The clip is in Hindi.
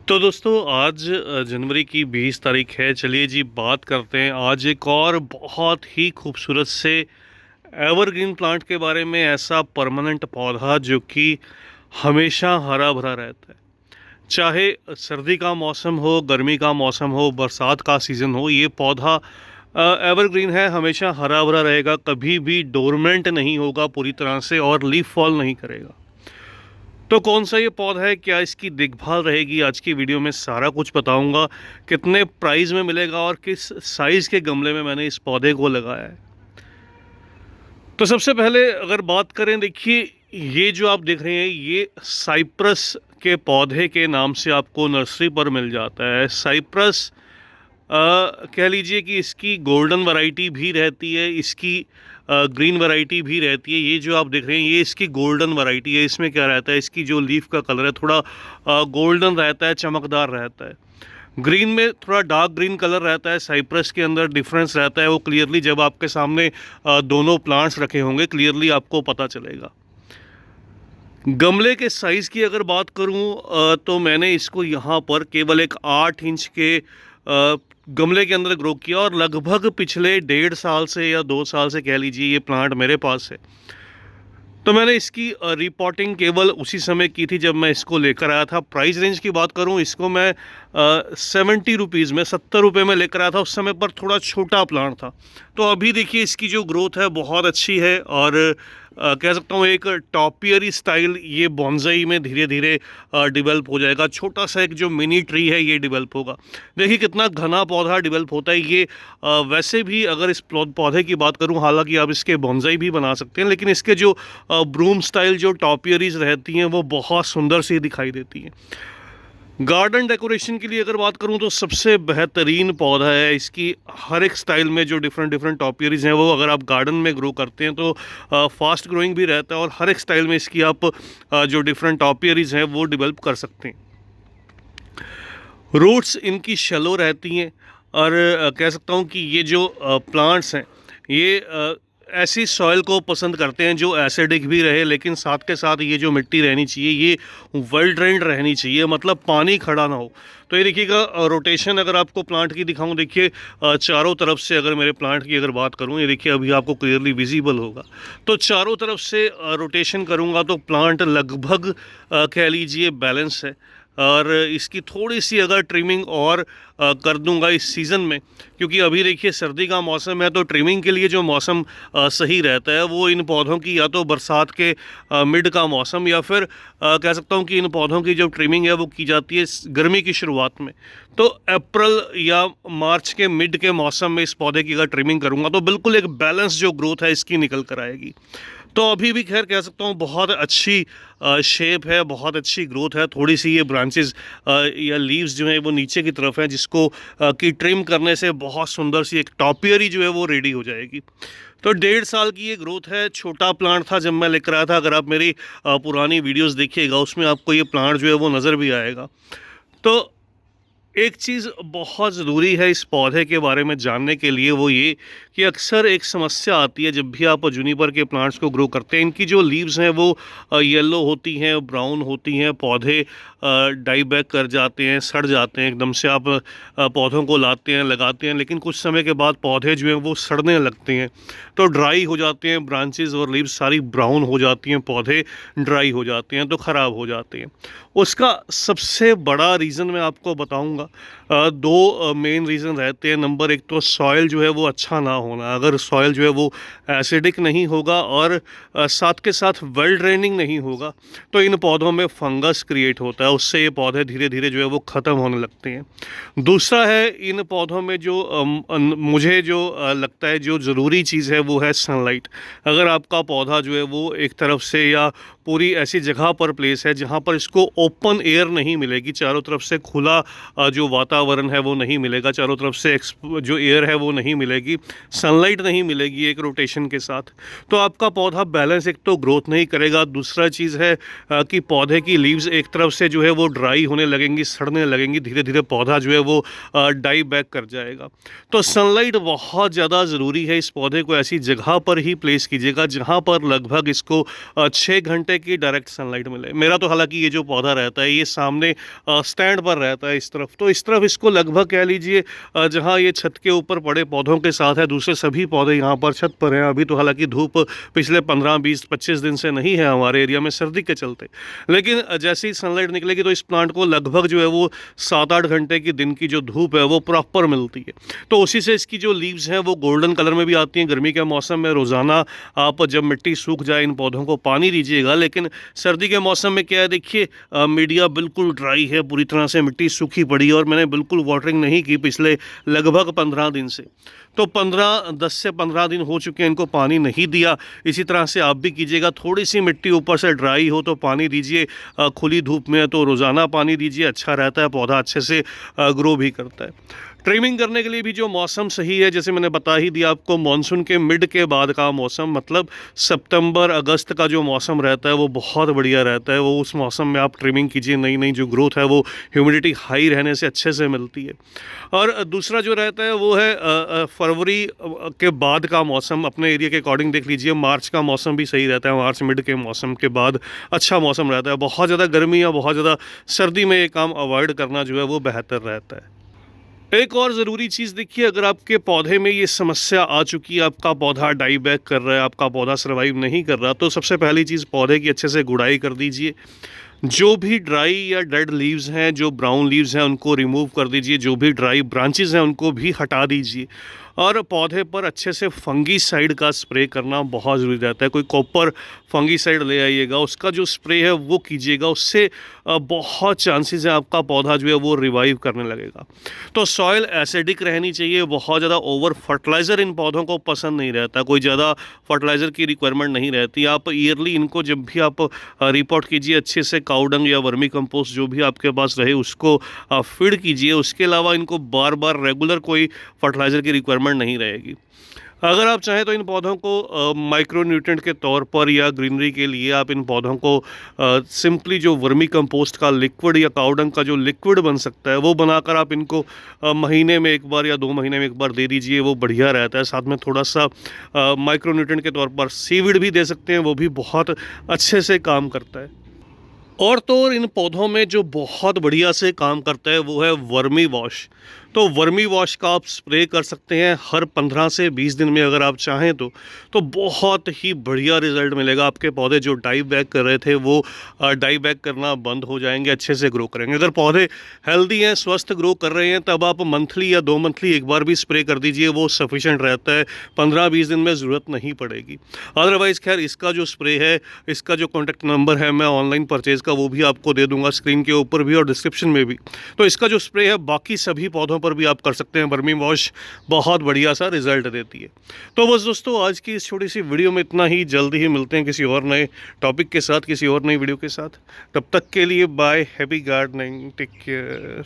तो दोस्तों आज जनवरी की 20 तारीख है। चलिए जी बात करते हैं आज एक और बहुत ही खूबसूरत से एवरग्रीन प्लांट के बारे में। ऐसा परमानेंट पौधा जो कि हमेशा हरा भरा रहता है, चाहे सर्दी का मौसम हो, गर्मी का मौसम हो, बरसात का सीज़न हो। ये पौधा एवरग्रीन है, हमेशा हरा भरा रहेगा, कभी भी डोरमेंट नहीं होगा पूरी तरह से और लीफ फॉल नहीं करेगा। तो कौन सा ये पौधा है, क्या इसकी देखभाल रहेगी, आज की वीडियो में सारा कुछ बताऊंगा। कितने प्राइस में मिलेगा और किस साइज़ के गमले में मैंने इस पौधे को लगाया है। तो सबसे पहले अगर बात करें, देखिए ये जो आप देख रहे हैं ये साइप्रस के पौधे के नाम से आपको नर्सरी पर मिल जाता है। साइप्रस कह लीजिए कि इसकी गोल्डन वैरायटी भी रहती है, इसकी ग्रीन वैरायटी भी रहती है। ये जो आप देख रहे हैं ये इसकी गोल्डन वैरायटी है। इसमें क्या रहता है, इसकी जो लीफ का कलर है थोड़ा गोल्डन रहता है, चमकदार रहता है। ग्रीन में थोड़ा डार्क ग्रीन कलर रहता है। साइप्रस के अंदर डिफरेंस रहता है, वो क्लियरली जब आपके सामने दोनों प्लांट्स रखे होंगे क्लियरली आपको पता चलेगा। गमले के साइज़ की अगर बात करूं तो मैंने इसको यहाँ पर केवल एक 8 इंच के गमले के अंदर ग्रो किया और लगभग पिछले 1.5 साल से या 2 साल से कह लीजिए ये प्लांट मेरे पास है। तो मैंने इसकी रिपोर्टिंग केवल उसी समय की थी जब मैं इसको लेकर आया था। प्राइस रेंज की बात करूं, इसको मैं 70 रुपीज़ में, 70 रुपये में लेकर आया था। उस समय पर थोड़ा छोटा प्लांट था। तो अभी देखिए इसकी जो ग्रोथ है बहुत अच्छी है और कह सकता हूँ एक टॉपियरी स्टाइल ये बॉन्साई में धीरे धीरे डेवलप हो जाएगा। छोटा सा एक जो मिनी ट्री है ये डेवलप होगा। देखिए कितना घना पौधा डेवलप होता है ये। वैसे भी अगर इस पौधे की बात करूं, हालांकि आप इसके बॉन्साई भी बना सकते हैं, लेकिन इसके जो ब्रूम स्टाइल जो टॉपियरीज रहती हैं वो बहुत सुंदर सी दिखाई देती हैं। गार्डन डेकोरेशन के लिए अगर बात करूं तो सबसे बेहतरीन पौधा है। इसकी हर एक स्टाइल में जो डिफरेंट डिफरेंट टॉपियरीज हैं वो अगर आप गार्डन में ग्रो करते हैं तो फास्ट ग्रोइंग भी रहता है और हर एक स्टाइल में इसकी आप जो डिफरेंट टॉपियरीज हैं वो डेवलप कर सकते हैं। रूट्स इनकी शैलो रहती हैं और कह सकता हूँ कि ये जो प्लांट्स हैं ये ऐसी सॉइल को पसंद करते हैं जो एसिडिक भी रहे, लेकिन साथ के साथ ये जो मिट्टी रहनी चाहिए ये वेल ड्रेन्ड रहनी चाहिए, मतलब पानी खड़ा ना हो। तो ये देखिएगा रोटेशन अगर आपको प्लांट की दिखाऊं, देखिए चारों तरफ से अगर मेरे प्लांट की अगर बात करूं, ये देखिए अभी आपको क्लियरली विजिबल होगा। तो चारों तरफ से रोटेशन करूंगा तो प्लांट लगभग कह लीजिए बैलेंस है। और इसकी थोड़ी सी अगर ट्रिमिंग और कर दूंगा इस सीज़न में, क्योंकि अभी देखिए सर्दी का मौसम है, तो ट्रिमिंग के लिए जो मौसम सही रहता है वो इन पौधों की या तो बरसात के मिड का मौसम या फिर कह सकता हूँ कि इन पौधों की जो ट्रिमिंग है वो की जाती है गर्मी की शुरुआत में। तो अप्रैल या मार्च के मिड के मौसम में इस पौधे की अगर ट्रिमिंग करूँगा तो बिल्कुल एक बैलेंस जो ग्रोथ है इसकी निकल कर आएगी। तो अभी भी खैर कह सकता हूँ बहुत अच्छी शेप है, बहुत अच्छी ग्रोथ है। थोड़ी सी ये ब्रांचेस या लीव्स जो हैं वो नीचे की तरफ हैं, जिसको कि ट्रिम करने से बहुत सुंदर सी एक टॉपियरी जो है वो रेडी हो जाएगी। तो 1.5 साल की ये ग्रोथ है। छोटा प्लांट था जब मैं लेकर आया था। अगर आप मेरी पुरानी वीडियोस देखिएगा उसमें आपको ये प्लांट जो है वो नज़र भी आएगा। तो एक चीज़ बहुत ज़रूरी है इस पौधे के बारे में जानने के लिए, वो ये कि अक्सर एक समस्या आती है जब भी आप जुनिपर के प्लांट्स को ग्रो करते हैं। इनकी जो लीव्स हैं वो येलो होती हैं, ब्राउन होती हैं, पौधे डाई बैक कर जाते हैं, सड़ जाते हैं एकदम से। आप पौधों को लाते हैं, लगाते हैं, लेकिन कुछ समय के बाद पौधे जो हैं वो सड़ने लगते हैं, तो ड्राई हो जाते हैं, ब्रांचेस और लीव्स सारी ब्राउन हो जाती हैं, पौधे ड्राई हो जाते हैं, तो ख़राब हो जाते हैं। उसका सबसे बड़ा रीज़न मैं आपको बताऊंगा। दो मेन रीज़न रहते हैं। नंबर एक तो सॉइल जो है वो अच्छा ना होना। अगर सॉइल जो है वो एसिडिक नहीं होगा और साथ के साथ वेल ड्रेनिंग नहीं होगा तो इन पौधों में फंगस क्रिएट होता है, उससे ये पौधे धीरे धीरे जो है वो ख़त्म होने लगते हैं। दूसरा है इन पौधों में जो मुझे जो लगता है जो ज़रूरी चीज़ है वो है सनलाइट। अगर आपका पौधा जो है वो एक तरफ से या पूरी ऐसी जगह पर प्लेस है जहाँ पर इसको ओपन एयर नहीं मिलेगी, चारों तरफ से खुला जो वातावरण है वो नहीं मिलेगा, चारों तरफ से जो एयर है वो नहीं मिलेगी, सनलाइट नहीं मिलेगी एक रोटेशन के साथ, तो आपका पौधा बैलेंस एक तो ग्रोथ नहीं करेगा। दूसरा चीज़ है कि पौधे की लीव्स एक तरफ से जो है वो ड्राई होने लगेंगी, सड़ने लगेंगी, धीरे धीरे पौधा जो है वो डाई बैक कर जाएगा। तो सनलाइट बहुत ज़्यादा ज़रूरी है। इस पौधे को ऐसी जगह पर ही प्लेस कीजिएगा जहाँ पर लगभग इसको 6 घंटे घंटे की डायरेक्ट सनलाइट मिले। मेरा तो हालांकि ये जो पौधा रहता है ये सामने स्टैंड पर रहता है इस तरफ, तो इस तरफ इसको लगभग कह लीजिए जहाँ ये छत के ऊपर पड़े पौधों के साथ है, दूसरे सभी पौधे यहाँ पर छत पर हैं। अभी तो हालांकि धूप पिछले 15, 20, 25 दिन से नहीं है हमारे एरिया में सर्दी के चलते, लेकिन जैसे ही सनलाइट निकलेगी तो इस प्लांट को लगभग जो है वो 7-8 घंटे की दिन की जो धूप है वो प्रॉपर मिलती है। तो उसी से इसकी जो लीव्स हैं वो गोल्डन कलर में भी आती हैं। गर्मी के मौसम में रोज़ाना आप जब मिट्टी सूख जाए इन पौधों को पानी दीजिएगा, लेकिन सर्दी के मौसम में क्या है देखिए, मीडिया बिल्कुल ड्राई है, पूरी तरह से मिट्टी सूखी पड़ी है और मैंने बिल्कुल वाटरिंग नहीं की पिछले लगभग 15 दिन से। तो 10 से 15 दिन हो चुके हैं इनको पानी नहीं दिया। इसी तरह से आप भी कीजिएगा, थोड़ी सी मिट्टी ऊपर से ड्राई हो तो पानी दीजिए, खुली धूप में है तो रोज़ाना पानी दीजिए, अच्छा रहता है, पौधा अच्छे से ग्रो भी करता है। ट्रिमिंग करने के लिए भी जो मौसम सही है, जैसे मैंने बता ही दिया आपको, मानसून के मिड के बाद का मौसम, मतलब सितंबर अगस्त का जो मौसम रहता है वो बहुत बढ़िया रहता है। वो उस मौसम में आप ट्रिमिंग कीजिए, नई नई जो ग्रोथ है वो ह्यूमिडिटी हाई रहने से अच्छे से मिलती है। और दूसरा जो रहता है वो है फरवरी के बाद का मौसम। अपने एरिया के अकॉर्डिंग देख लीजिए, मार्च का मौसम भी सही रहता है, मार्च मिड के मौसम के बाद अच्छा मौसम रहता है। बहुत ज़्यादा गर्मी या बहुत ज़्यादा सर्दी में ये काम अवॉइड करना जो है वो बेहतर रहता है। एक और ज़रूरी चीज़ देखिए, अगर आपके पौधे में ये समस्या आ चुकी है, आपका पौधा डाई बैक कर रहा है, आपका पौधा सर्वाइव नहीं कर रहा, तो सबसे पहली चीज़ पौधे की अच्छे से गुड़ाई कर दीजिए। जो भी ड्राई या डेड लीव्स हैं, जो ब्राउन लीव्स हैं, उनको रिमूव कर दीजिए। जो भी ड्राई ब्रांचेस हैं उनको भी हटा दीजिए। और पौधे पर अच्छे से फंगीसाइड का स्प्रे करना बहुत ज़रूरी रहता है। कोई कॉपर फंगीसाइड ले आइएगा, उसका जो स्प्रे है वो कीजिएगा। उससे बहुत चांसेस है आपका पौधा जो है वो रिवाइव करने लगेगा। तो सॉइल एसिडिक रहनी चाहिए। बहुत ज़्यादा ओवर फर्टिलाइज़र इन पौधों को पसंद नहीं रहता, कोई ज़्यादा फर्टिलाइज़र की रिक्वायरमेंट नहीं रहती। आप ईयरली इनको जब भी आप रिपोर्ट कीजिए, अच्छे से काउडंग या वर्मी कंपोस्ट जो भी आपके पास रहे उसको फीड कीजिए। उसके अलावा इनको बार बार रेगुलर कोई फर्टिलाइज़र की रिक्वायरमेंट नहीं रहेगी। अगर आप चाहें तो इन पौधों को माइक्रो न्यूट्रिएंट के तौर पर या ग्रीनरी के लिए आप इन पौधों को सिंपली जो वर्मी कंपोस्ट का लिक्विड या काउडंग का जो लिक्विड बन सकता है वो बनाकर आप इनको महीने में एक बार या 2 महीने में एक बार दे दीजिए, वो बढ़िया रहता है। साथ में थोड़ा सा माइक्रो न्यूट्रिएंट के तौर पर सीविड भी दे सकते हैं, वो भी बहुत अच्छे से काम करता है। और तो और इन पौधों में जो बहुत बढ़िया से काम करता है वो है वर्मी वॉश। तो वर्मी वॉश का आप स्प्रे कर सकते हैं हर 15 से 20 दिन में अगर आप चाहें तो बहुत ही बढ़िया रिजल्ट मिलेगा। आपके पौधे जो डाई बैक कर रहे थे वो डाई बैक करना बंद हो जाएंगे, अच्छे से ग्रो करेंगे। अगर पौधे हेल्दी हैं, स्वस्थ ग्रो कर रहे हैं, तब आप मंथली या 2 मंथली एक बार भी स्प्रे कर दीजिए, वो सफिशेंट रहता है। 15-20 दिन में ज़रूरत नहीं पड़ेगी। अदरवाइज़ खैर इसका जो स्प्रे है, इसका जो कॉन्टैक्ट नंबर है मैं ऑनलाइन परचेज़ का वो भी आपको दे दूंगा, स्क्रीन के ऊपर भी और डिस्क्रिप्शन में भी। तो इसका जो स्प्रे है बाकी सभी पौधों पर भी आप कर सकते हैं। वर्मी वॉश बहुत बढ़िया सा रिजल्ट देती है। तो बस दोस्तों, आज की इस छोटी सी वीडियो में इतना ही। जल्दी ही मिलते हैं किसी और नए टॉपिक के साथ, किसी और नई वीडियो के साथ। तब तक के लिए bye, happy gardening, take care.